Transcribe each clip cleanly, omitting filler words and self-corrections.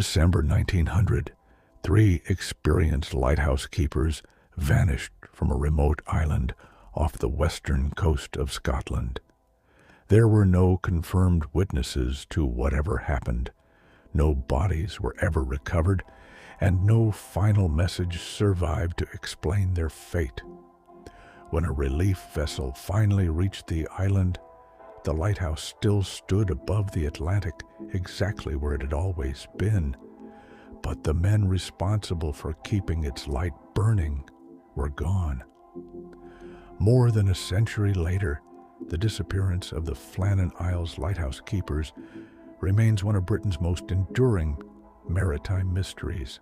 December 1900, 3 experienced lighthouse keepers vanished from a remote island off the western coast of Scotland. There were no confirmed witnesses to whatever happened. No bodies were ever recovered, and no final message survived to explain their fate. When a relief vessel finally reached the island, the lighthouse still stood above the Atlantic, exactly where it had always been. But the men responsible for keeping its light burning were gone. More than a century later, the disappearance of the Flannan Isles lighthouse keepers remains one of Britain's most enduring maritime mysteries.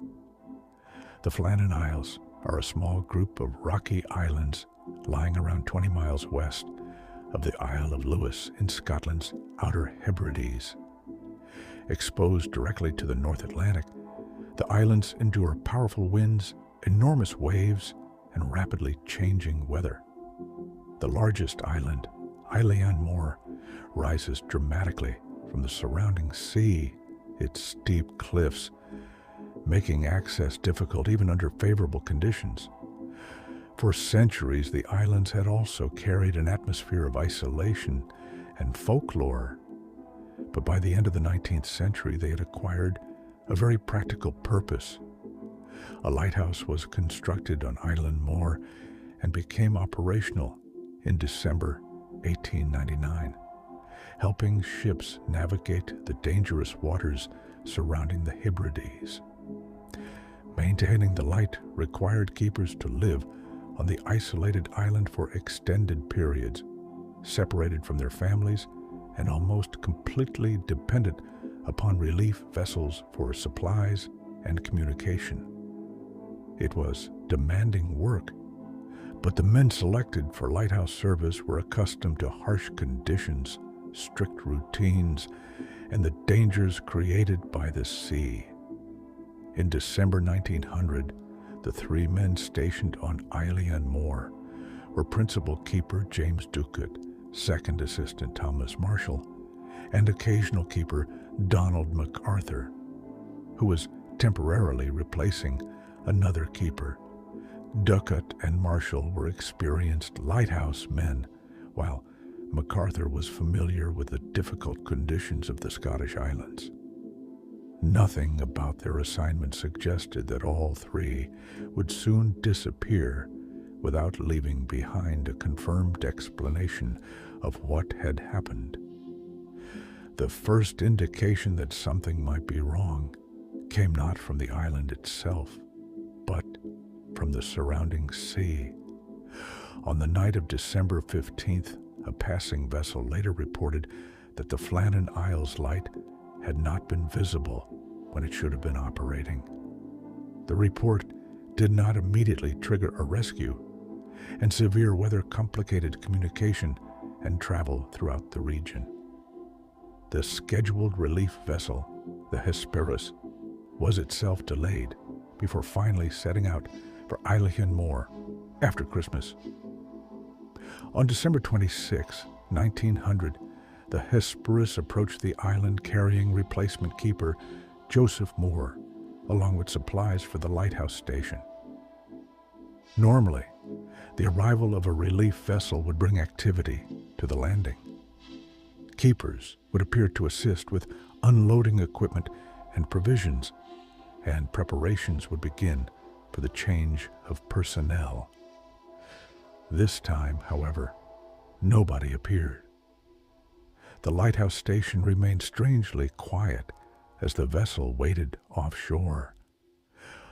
The Flannan Isles are a small group of rocky islands lying around 20 miles west of the Isle of Lewis in Scotland's Outer Hebrides. Exposed directly to the North Atlantic, the islands endure powerful winds, enormous waves, and rapidly changing weather. The largest island, Eilean Mòr, rises dramatically from the surrounding sea, its steep cliffs making access difficult even under favorable conditions. For centuries, the islands had also carried an atmosphere of isolation and folklore, but by the end of the 19th century, they had acquired a very practical purpose. A lighthouse was constructed on Eilean Mòr and became operational in December 1899, helping ships navigate the dangerous waters surrounding the Hebrides. Maintaining the light required keepers to live on the isolated island for extended periods, separated from their families and almost completely dependent upon relief vessels for supplies and communication. It was demanding work, but the men selected for lighthouse service were accustomed to harsh conditions, strict routines, and the dangers created by the sea. In December 1900, the 3 men stationed on Eilean Mòr were Principal Keeper James Ducat, Second Assistant Thomas Marshall, and Occasional Keeper Donald McArthur, who was temporarily replacing another keeper. Ducat and Marshall were experienced lighthouse men, while McArthur was familiar with the difficult conditions of the Scottish Islands. Nothing about their assignment suggested that all 3 would soon disappear without leaving behind a confirmed explanation of what had happened. The first indication that something might be wrong came not from the island itself, but from the surrounding sea. On the night of December 15th, a passing vessel later reported that the Flannan Isles light had not been visible when it should have been operating. The report did not immediately trigger a rescue, and severe weather complicated communication and travel throughout the region. The scheduled relief vessel, the Hesperus, was itself delayed before finally setting out for Eilean Mòr after Christmas. On December 26, 1900, the Hesperus approached the island carrying replacement keeper Joseph Moore, along with supplies for the lighthouse station. Normally, the arrival of a relief vessel would bring activity to the landing. Keepers would appear to assist with unloading equipment and provisions, and preparations would begin for the change of personnel. This time, however, nobody appeared. The lighthouse station remained strangely quiet as the vessel waited offshore.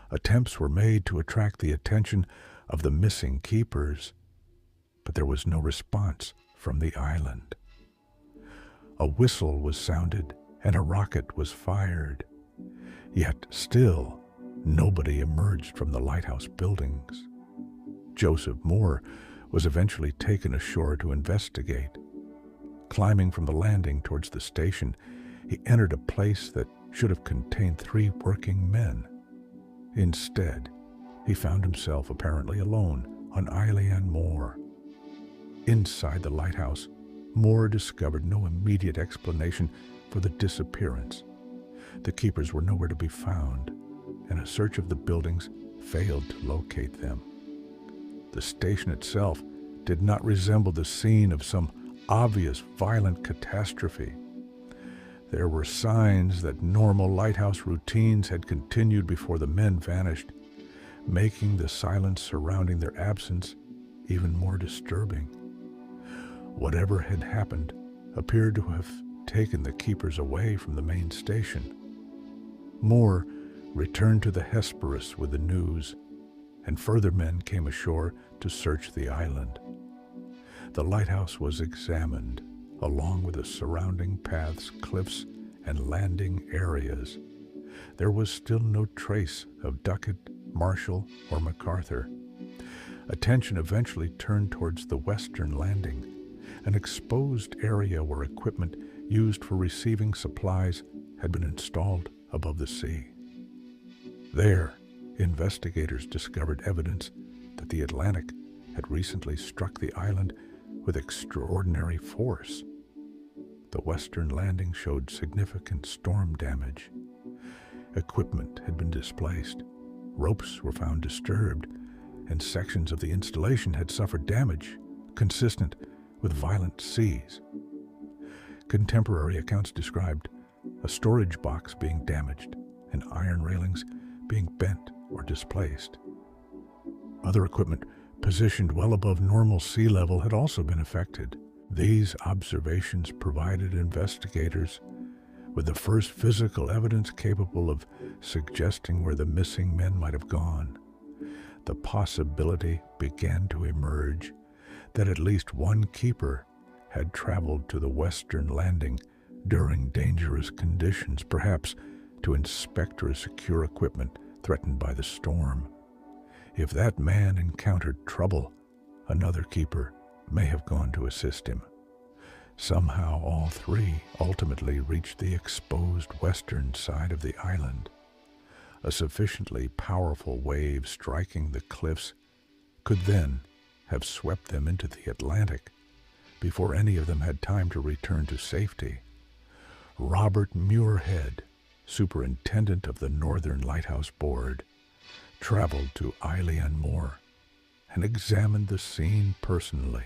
Attempts were made to attract the attention of the missing keepers, but there was no response from the island. A whistle was sounded and a rocket was fired, yet still nobody emerged from the lighthouse buildings. Joseph Moore was eventually taken ashore to investigate. Climbing from the landing towards the station, he entered a place that should have contained 3 working men. Instead, he found himself apparently alone on Eilean Mòr. Inside the lighthouse, Moore discovered no immediate explanation for the disappearance. The keepers were nowhere to be found, and a search of the buildings failed to locate them. The station itself did not resemble the scene of some obvious violent catastrophe. There were signs that normal lighthouse routines had continued before the men vanished, making the silence surrounding their absence even more disturbing. Whatever had happened appeared to have taken the keepers away from the main station. Mòr returned to the Hesperus with the news, and further men came ashore to search the island. The lighthouse was examined, along with the surrounding paths, cliffs, and landing areas. There was still no trace of Ducat, Marshall, or McArthur. Attention eventually turned towards the western landing, an exposed area where equipment used for receiving supplies had been installed above the sea. There, investigators discovered evidence that the Atlantic had recently struck the island with extraordinary force. The western landing showed significant storm damage. Equipment had been displaced, ropes were found disturbed, and sections of the installation had suffered damage consistent with violent seas. Contemporary accounts described a storage box being damaged and iron railings being bent or displaced. Other equipment positioned well above normal sea level had also been affected. These observations provided investigators with the first physical evidence capable of suggesting where the missing men might have gone. The possibility began to emerge that at least one keeper had traveled to the western landing during dangerous conditions, perhaps to inspect or secure equipment threatened by the storm. If that man encountered trouble, another keeper may have gone to assist him. Somehow all three ultimately reached the exposed western side of the island. A sufficiently powerful wave striking the cliffs could then have swept them into the Atlantic before any of them had time to return to safety. Robert Muirhead, superintendent of the Northern Lighthouse Board, traveled to Eilean Mòr and examined the scene personally.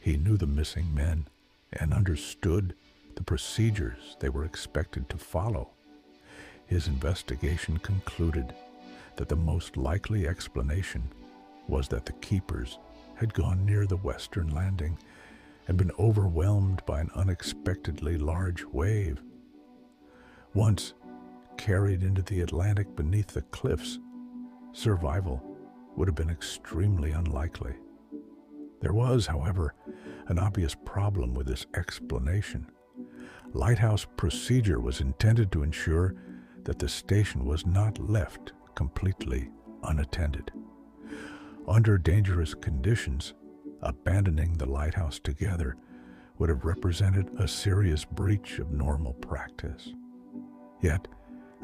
He knew the missing men and understood the procedures they were expected to follow. His investigation concluded that the most likely explanation was that the keepers had gone near the western landing and been overwhelmed by an unexpectedly large wave. Once carried into the Atlantic beneath the cliffs, survival would have been extremely unlikely. There was, however, an obvious problem with this explanation. Lighthouse procedure was intended to ensure that the station was not left completely unattended. Under dangerous conditions, abandoning the lighthouse together would have represented a serious breach of normal practice. Yet,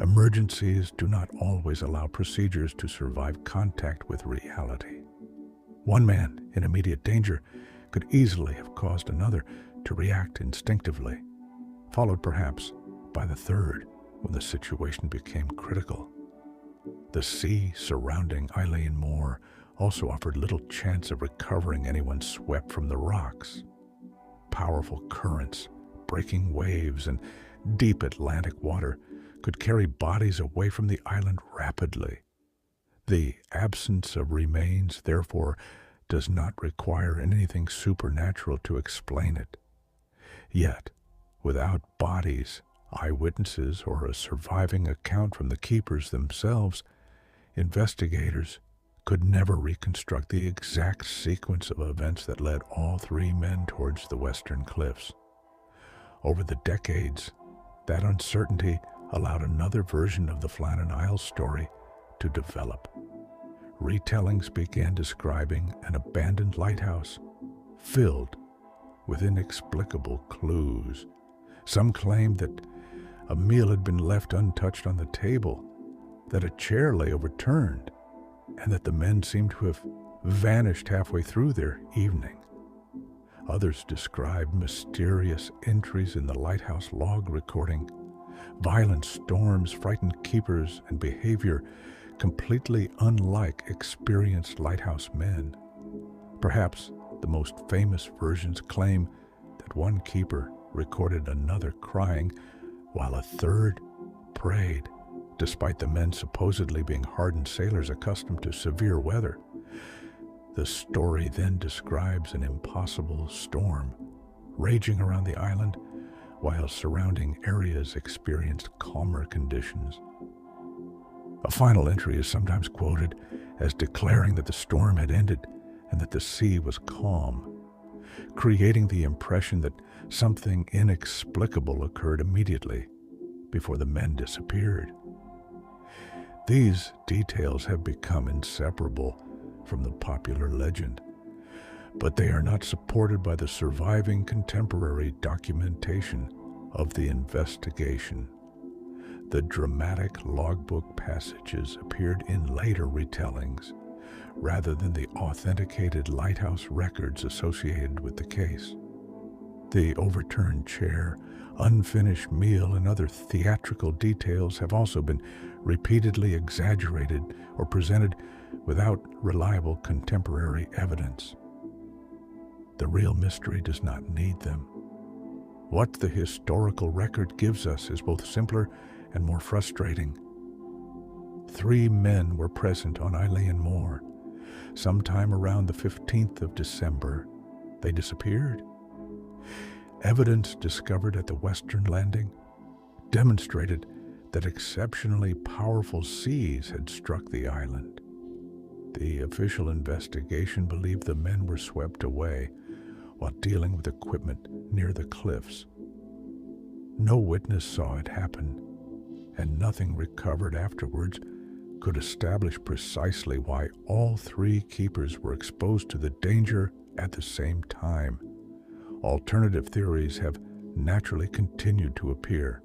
emergencies do not always allow procedures to survive contact with reality. One man in immediate danger could easily have caused another to react instinctively, followed perhaps by the third when the situation became critical. The sea surrounding Eilean Mòr also offered little chance of recovering anyone swept from the rocks. Powerful currents, breaking waves, and deep Atlantic water could carry bodies away from the island rapidly. The absence of remains, therefore, does not require anything supernatural to explain it. Yet, without bodies, eyewitnesses, or a surviving account from the keepers themselves, investigators could never reconstruct the exact sequence of events that led all three men towards the western cliffs. Over the decades, that uncertainty allowed another version of the Flannan Isles story to develop. Retellings began describing an abandoned lighthouse filled with inexplicable clues. Some claimed that a meal had been left untouched on the table, that a chair lay overturned, and that the men seemed to have vanished halfway through their evening. Others described mysterious entries in the lighthouse log recording, Violent storms frightened keepers and behavior completely unlike experienced lighthouse men. Perhaps the most famous versions claim that one keeper recorded another crying while a third prayed, despite the men supposedly being hardened sailors accustomed to severe weather. The story then describes an impossible storm raging around the island while surrounding areas experienced calmer conditions. A final entry is sometimes quoted as declaring that the storm had ended and that the sea was calm, creating the impression that something inexplicable occurred immediately before the men disappeared. These details have become inseparable from the popular legend, but they are not supported by the surviving contemporary documentation of the investigation. The dramatic logbook passages appeared in later retellings, rather than the authenticated lighthouse records associated with the case. The overturned chair, unfinished meal, and other theatrical details have also been repeatedly exaggerated or presented without reliable contemporary evidence. The real mystery does not need them. What the historical record gives us is both simpler and more frustrating. 3 men were present on Eilean Mòr. Sometime around the 15th of December, they disappeared. Evidence discovered at the western landing demonstrated that exceptionally powerful seas had struck the island. The official investigation believed the men were swept away while dealing with equipment near the cliffs. No witness saw it happen, and nothing recovered afterwards could establish precisely why all 3 keepers were exposed to the danger at the same time. Alternative theories have naturally continued to appear.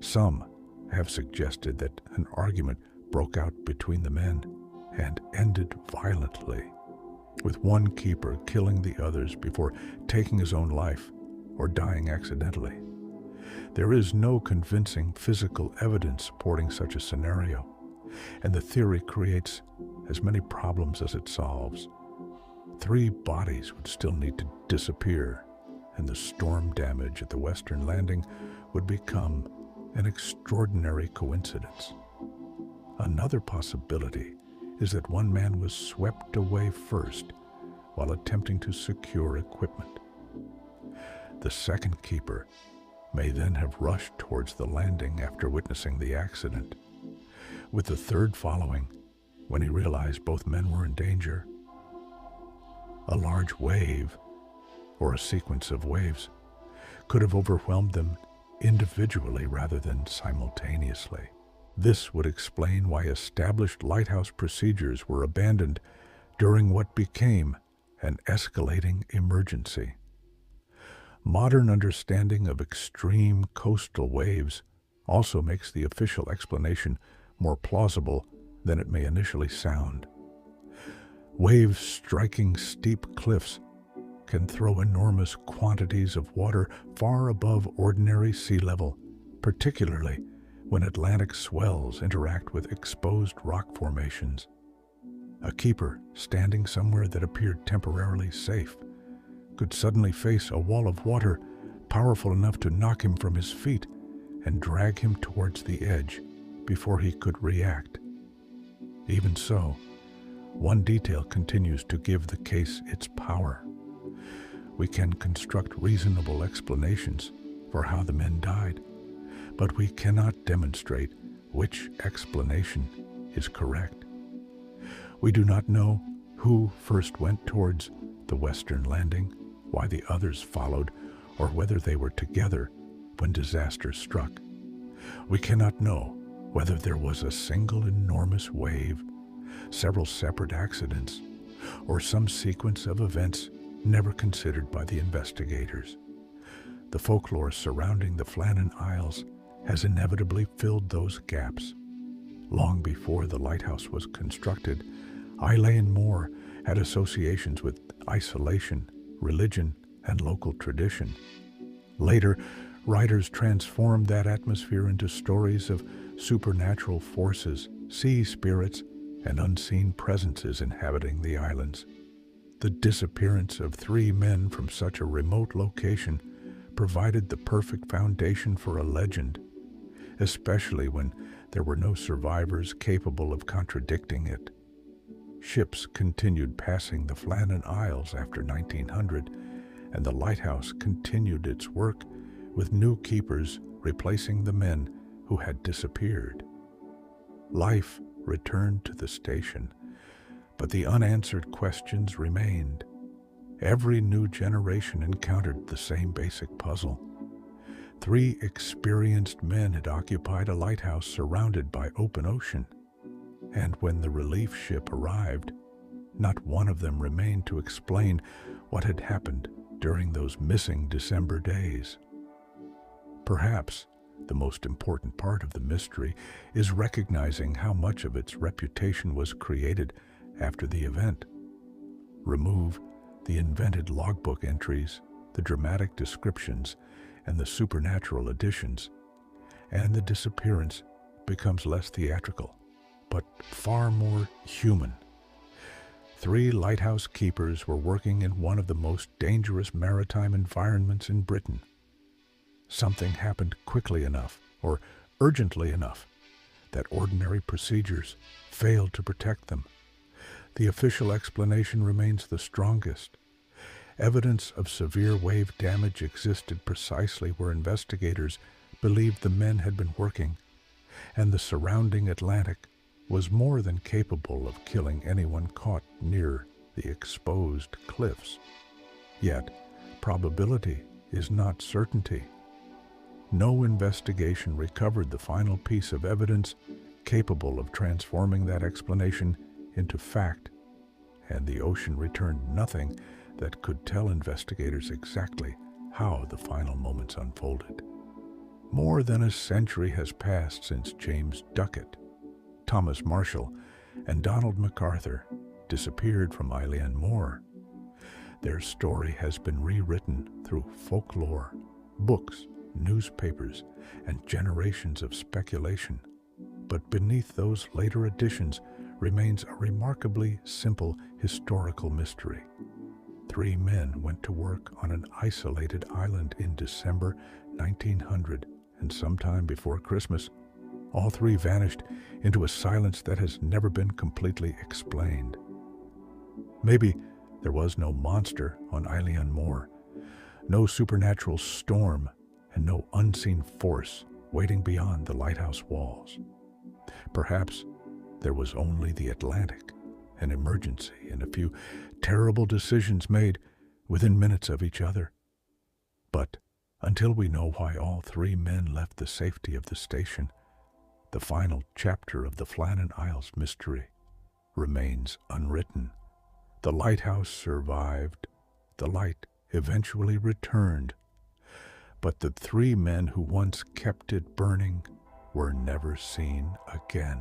Some have suggested that an argument broke out between the men and ended violently, with one keeper killing the others before taking his own life or dying accidentally. There is no convincing physical evidence supporting such a scenario, and the theory creates as many problems as it solves. 3 bodies would still need to disappear, and the storm damage at the western landing would become an extraordinary coincidence. Another possibility is that one man was swept away first while attempting to secure equipment. The second keeper may then have rushed towards the landing after witnessing the accident, with the third following when he realized both men were in danger. A large wave, or a sequence of waves, could have overwhelmed them individually rather than simultaneously. This would explain why established lighthouse procedures were abandoned during what became an escalating emergency. Modern understanding of extreme coastal waves also makes the official explanation more plausible than it may initially sound. Waves striking steep cliffs can throw enormous quantities of water far above ordinary sea level, particularly when Atlantic swells interact with exposed rock formations. A keeper standing somewhere that appeared temporarily safe could suddenly face a wall of water powerful enough to knock him from his feet and drag him towards the edge before he could react. Even so, one detail continues to give the case its power. We can construct reasonable explanations for how the men died, but we cannot demonstrate which explanation is correct. We do not know who first went towards the western landing, why the others followed, or whether they were together when disaster struck. We cannot know whether there was a single enormous wave, several separate accidents, or some sequence of events never considered by the investigators. The folklore surrounding the Flannan Isles has inevitably filled those gaps. Long before the lighthouse was constructed, Eilean Mòr had associations with isolation, religion, and local tradition. Later, Writers transformed that atmosphere into stories of supernatural forces, sea spirits, and unseen presences inhabiting the islands. The disappearance of 3 men from such a remote location provided the perfect foundation for a legend, especially when there were no survivors capable of contradicting it. Ships continued passing the Flannan Isles after 1900, and the lighthouse continued its work, with new keepers replacing the men who had disappeared. Life returned to the station, but the unanswered questions remained. Every new generation encountered the same basic puzzle. 3 experienced men had occupied a lighthouse surrounded by open ocean, and when the relief ship arrived, not one of them remained to explain what had happened during those missing December days. Perhaps the most important part of the mystery is recognizing how much of its reputation was created after the event. Remove the invented logbook entries, the dramatic descriptions, and the supernatural additions, and the disappearance becomes less theatrical, but far more human. 3 lighthouse keepers were working in one of the most dangerous maritime environments in Britain. Something happened quickly enough, or urgently enough, that ordinary procedures failed to protect them. The official explanation remains the strongest. Evidence of severe wave damage existed precisely where investigators believed the men had been working, and the surrounding Atlantic was more than capable of killing anyone caught near the exposed cliffs. Yet, probability is not certainty. No investigation recovered the final piece of evidence capable of transforming that explanation into fact, and the ocean returned nothing that could tell investigators exactly how the final moments unfolded. More than a century has passed since James Ducat, Thomas Marshall, and Donald McArthur disappeared from Eilean Mòr. Their story has been rewritten through folklore, books, newspapers, and generations of speculation. But beneath those later additions remains a remarkably simple historical mystery. 3 men went to work on an isolated island in December 1900, and sometime before Christmas, all 3 vanished into a silence that has never been completely explained. Maybe there was no monster on Eilean Mòr, no supernatural storm, and no unseen force waiting beyond the lighthouse walls. Perhaps there was only the Atlantic, an emergency, and a few terrible decisions made within minutes of each other. But until we know why all 3 men left the safety of the station, the final chapter of the Flannan Isles mystery remains unwritten. The lighthouse survived. The light eventually returned. But the 3 men who once kept it burning were never seen again.